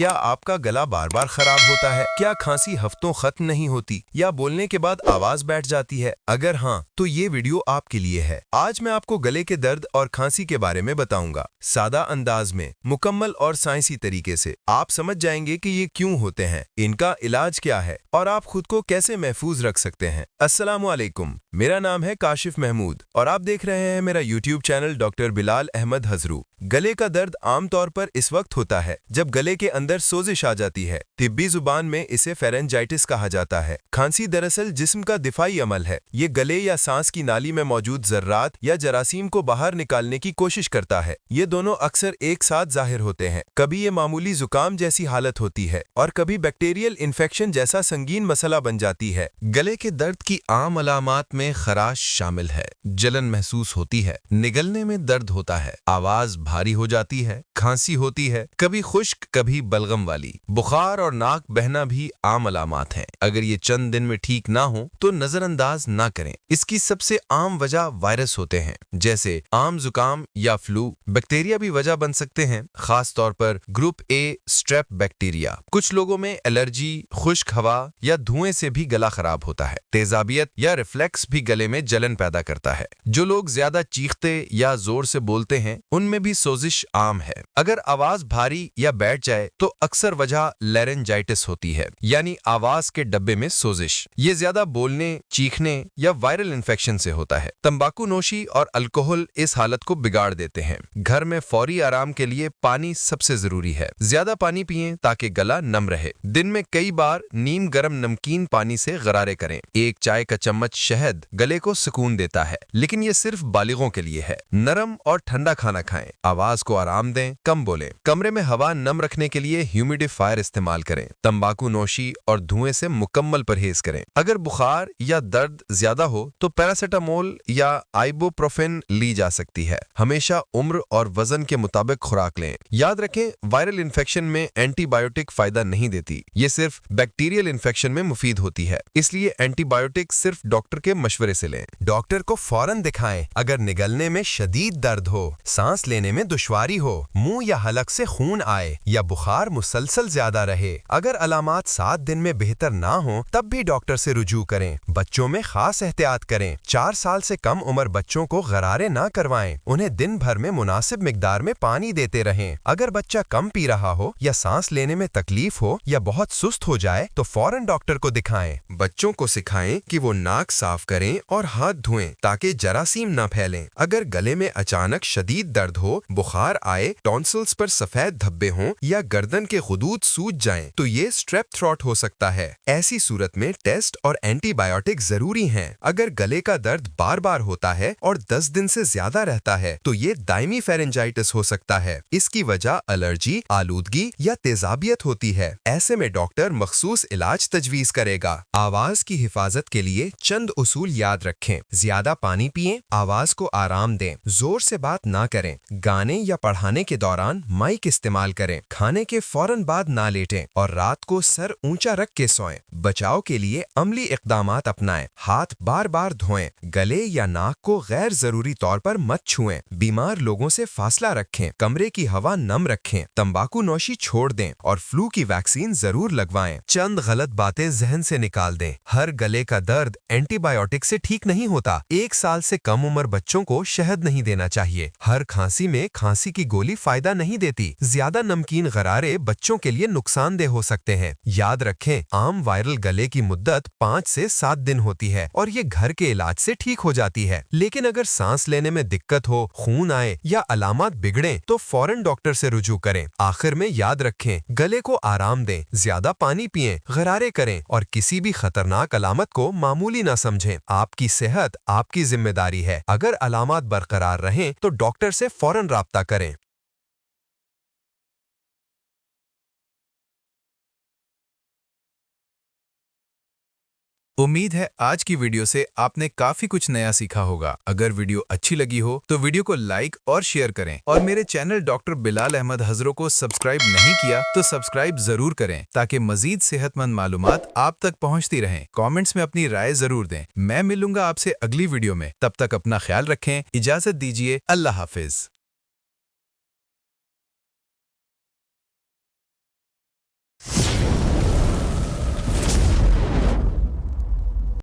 کیا آپ کا گلا بار بار خراب ہوتا ہے؟ کیا کھانسی ہفتوں ختم نہیں ہوتی یا بولنے کے بعد آواز بیٹھ جاتی ہے؟ اگر ہاں تو یہ ویڈیو آپ کے لیے ہے۔ آج میں آپ کو گلے کے درد اور کھانسی کے بارے میں بتاؤں گا، سادہ انداز میں، مکمل اور سائنسی طریقے سے۔ آپ سمجھ جائیں گے کہ یہ کیوں ہوتے ہیں، ان کا علاج کیا ہے اور آپ خود کو کیسے محفوظ رکھ سکتے ہیں۔ السلام علیکم، میرا نام ہے کاشف محمود اور آپ دیکھ رہے ہیں میرا یوٹیوب چینل ڈاکٹر بلال احمد حضرو۔ گلے کا درد عام طور پر اس وقت ہوتا ہے جب گلے کے اندر سوزش آ جاتی ہے۔ طبی زبان میں اسے فیرنجائٹس کہا جاتا ہے۔ کھانسی دراصل جسم کا دفاعی عمل ہے۔ یہ گلے یا سانس کی نالی میں موجود ذرات یا جراثیم کو باہر نکالنے کی کوشش کرتا ہے۔ یہ دونوں اکثر ایک ساتھ ظاہر ہوتے ہیں۔ کبھی یہ معمولی زکام جیسی حالت ہوتی ہے اور کبھی بیکٹیریل انفیکشن جیسا سنگین مسئلہ بن جاتی ہے۔ گلے کے درد کی عام علامات میں خراش شامل ہے، جلن محسوس ہوتی ہے، نگلنے میں درد ہوتا ہے، آواز بھاری ہو جاتی ہے، کھانسی ہوتی ہے، کبھی خشک کبھی بلغم والی، بخار اور ناک بہنا بھی عام علامات ہیں۔ اگر یہ چند دن میں ٹھیک نہ ہوں تو نظر انداز نہ کریں۔ اس کی سب سے عام وجہ وائرس ہوتے ہیں، جیسے عام زکام یا فلو۔ بیکٹیریا بھی وجہ بن سکتے ہیں، خاص طور پر گروپ اے اسٹریپ بیکٹیریا۔ کچھ لوگوں میں الرجی، خشک ہوا یا دھوئیں سے بھی گلا خراب ہوتا ہے۔ تیزابیت یا ریفلیکس بھی گلے میں جلن پیدا کرتا ہے۔ جو لوگ زیادہ چیختے یا زور سے بولتے ہیں ان میں بھی سوزش عام ہے۔ اگر آواز بھاری یا بیٹھ جائے تو اکثر وجہ لیرنجائٹس ہوتی ہے، یعنی آواز کے ڈبے میں سوزش۔ یہ زیادہ بولنے، چیخنے یا وائرل انفیکشن سے ہوتا ہے۔ تمباکو نوشی اور الکوہل اس حالت کو بگاڑ دیتے ہیں۔ گھر میں فوری آرام کے لیے پانی سب سے ضروری ہے۔ زیادہ پانی پئیں تاکہ گلا نم رہے۔ دن میں کئی بار نیم گرم نمکین پانی سے غرارے کریں۔ ایک چائے کا چمچ شہد گلے کو سکون دیتا ہے، لیکن یہ صرف بالغوں کے لیے ہے۔ نرم اور ٹھنڈا کھانا کھائیں، آواز کو آرام دیں، کم بولیں۔ کمرے میں ہوا نم رکھنے کے لیے ہیومیڈیفائر استعمال کریں۔ تمباکو نوشی اور دھوئیں سے مکمل پرہیز کریں۔ اگر بخار یا درد زیادہ ہو تو پیراسیٹامول یا آئبوپروفین لی جا سکتی ہے۔ ہمیشہ عمر اور وزن کے مطابق خوراک لیں۔ یاد رکھیں، وائرل انفیکشن میں اینٹی بایوٹک فائدہ نہیں دیتی، یہ صرف بیکٹیریل انفیکشن میں مفید ہوتی ہے۔ اس لیے اینٹی بایوٹک صرف ڈاکٹر کے مشورے سے لیں۔ ڈاکٹر کو فوراً دکھائیں اگر نگلنے میں شدید درد ہو، سانس لینے میں دشواری ہو، منہ یا حلق سے خون آئے یا بخار مسلسل زیادہ رہے۔ اگر علامات 7 دن میں بہتر نہ ہوں تب بھی ڈاکٹر سے رجوع کریں۔ بچوں میں خاص احتیاط کریں۔ 4 سال سے کم عمر بچوں کو غرارے نہ کروائیں۔ انہیں دن بھر میں مناسب مقدار میں پانی دیتے رہیں۔ اگر بچہ کم پی رہا ہو یا سانس لینے میں تکلیف ہو یا بہت سست ہو جائے تو فوراً ڈاکٹر کو دکھائیں۔ بچوں کو سکھائیں کہ وہ ناک صاف کریں اور ہاتھ دھوئیں تاکہ جراثیم نہ پھیلیں۔ اگر گلے میں اچانک شدید درد ہو، بخار آئے، ٹونسلز پر سفید دھبے ہوں یا گردن کے غدود سوج جائیں تو یہ اسٹریپ تھروٹ ہو سکتا ہے۔ ایسی صورت میں ٹیسٹ اور اینٹی بایوٹک ضروری ہیں۔ اگر گلے کا درد بار بار ہوتا ہے اور 10 دن سے زیادہ رہتا ہے تو یہ دائمی فیرنجائٹس ہو سکتا ہے۔ اس کی وجہ الرجی، آلودگی یا تیزابیت ہوتی ہے۔ ایسے میں ڈاکٹر مخصوص علاج تجویز کرے گا۔ آواز کی حفاظت کے لیے چند اصول یاد رکھیں۔ زیادہ پانی پئیں، آواز کو آرام دیں، زور سے بات نہ کریں، گانے یا پڑھانے کے دوران مائک استعمال کریں، کھانے کے فوراً بعد نہ لیٹیں اور رات کو سر اونچا رکھ کے سوئیں۔ بچاؤ کے لیے عملی اقدامات اپنائیں۔ ہاتھ بار بار دھوئیں، گلے یا ناک کو غیر ضروری طور پر مت چھوئیں، بیمار لوگوں سے فاصلہ رکھیں، کمرے کی ہوا نم رکھیں، تمباکو نوشی چھوڑ دیں اور فلو کی ویکسین ضرور لگوائیں۔ چند غلط باتیں ذہن سے نکال دیں۔ ہر گلے کا درد اینٹی بایوٹک سے ٹھیک نہیں ہوتا۔ 1 سال سے کم عمر بچوں کو شہد نہیں دینا چاہیے۔ ہر کھانسی میں کھانسی کی گولی فائدہ نہیں دیتی۔ زیادہ نمکین غرارے بچوں کے لیے نقصان دہ ہو سکتے ہیں۔ یاد رکھیں، عام وائرل گلے کی مدت 5 سے 7 دن ہوتی ہے اور یہ گھر کے علاج سے ٹھیک ہو جاتی ہے۔ لیکن اگر سانس لینے میں دقت ہو، خون آئے یا علامات بگڑیں تو فوراً ڈاکٹر سے رجوع کریں۔ آخر میں یاد رکھیں، گلے کو آرام دیں، زیادہ پانی پئیں، غرارے کریں اور کسی بھی خطرناک علامت کو معمولی نہ سمجھیں۔ آپ کی صحت آپ کی ذمہ داری ہے۔ اگر علامات برقرار رہیں تو ڈاکٹر سے فوراً رابطہ کریں۔ امید ہے آج کی ویڈیو سے آپ نے کافی کچھ نیا سیکھا ہوگا۔ اگر ویڈیو اچھی لگی ہو تو ویڈیو کو لائک اور شیئر کریں اور میرے چینل ڈاکٹر بلال احمد حضرو کو سبسکرائب نہیں کیا تو سبسکرائب ضرور کریں تاکہ مزید صحت مند معلومات آپ تک پہنچتی رہیں۔ کامنٹس میں اپنی رائے ضرور دیں۔ میں ملوں گا آپ سے اگلی ویڈیو میں، تب تک اپنا خیال رکھیں۔ اجازت دیجیے، اللہ حافظ۔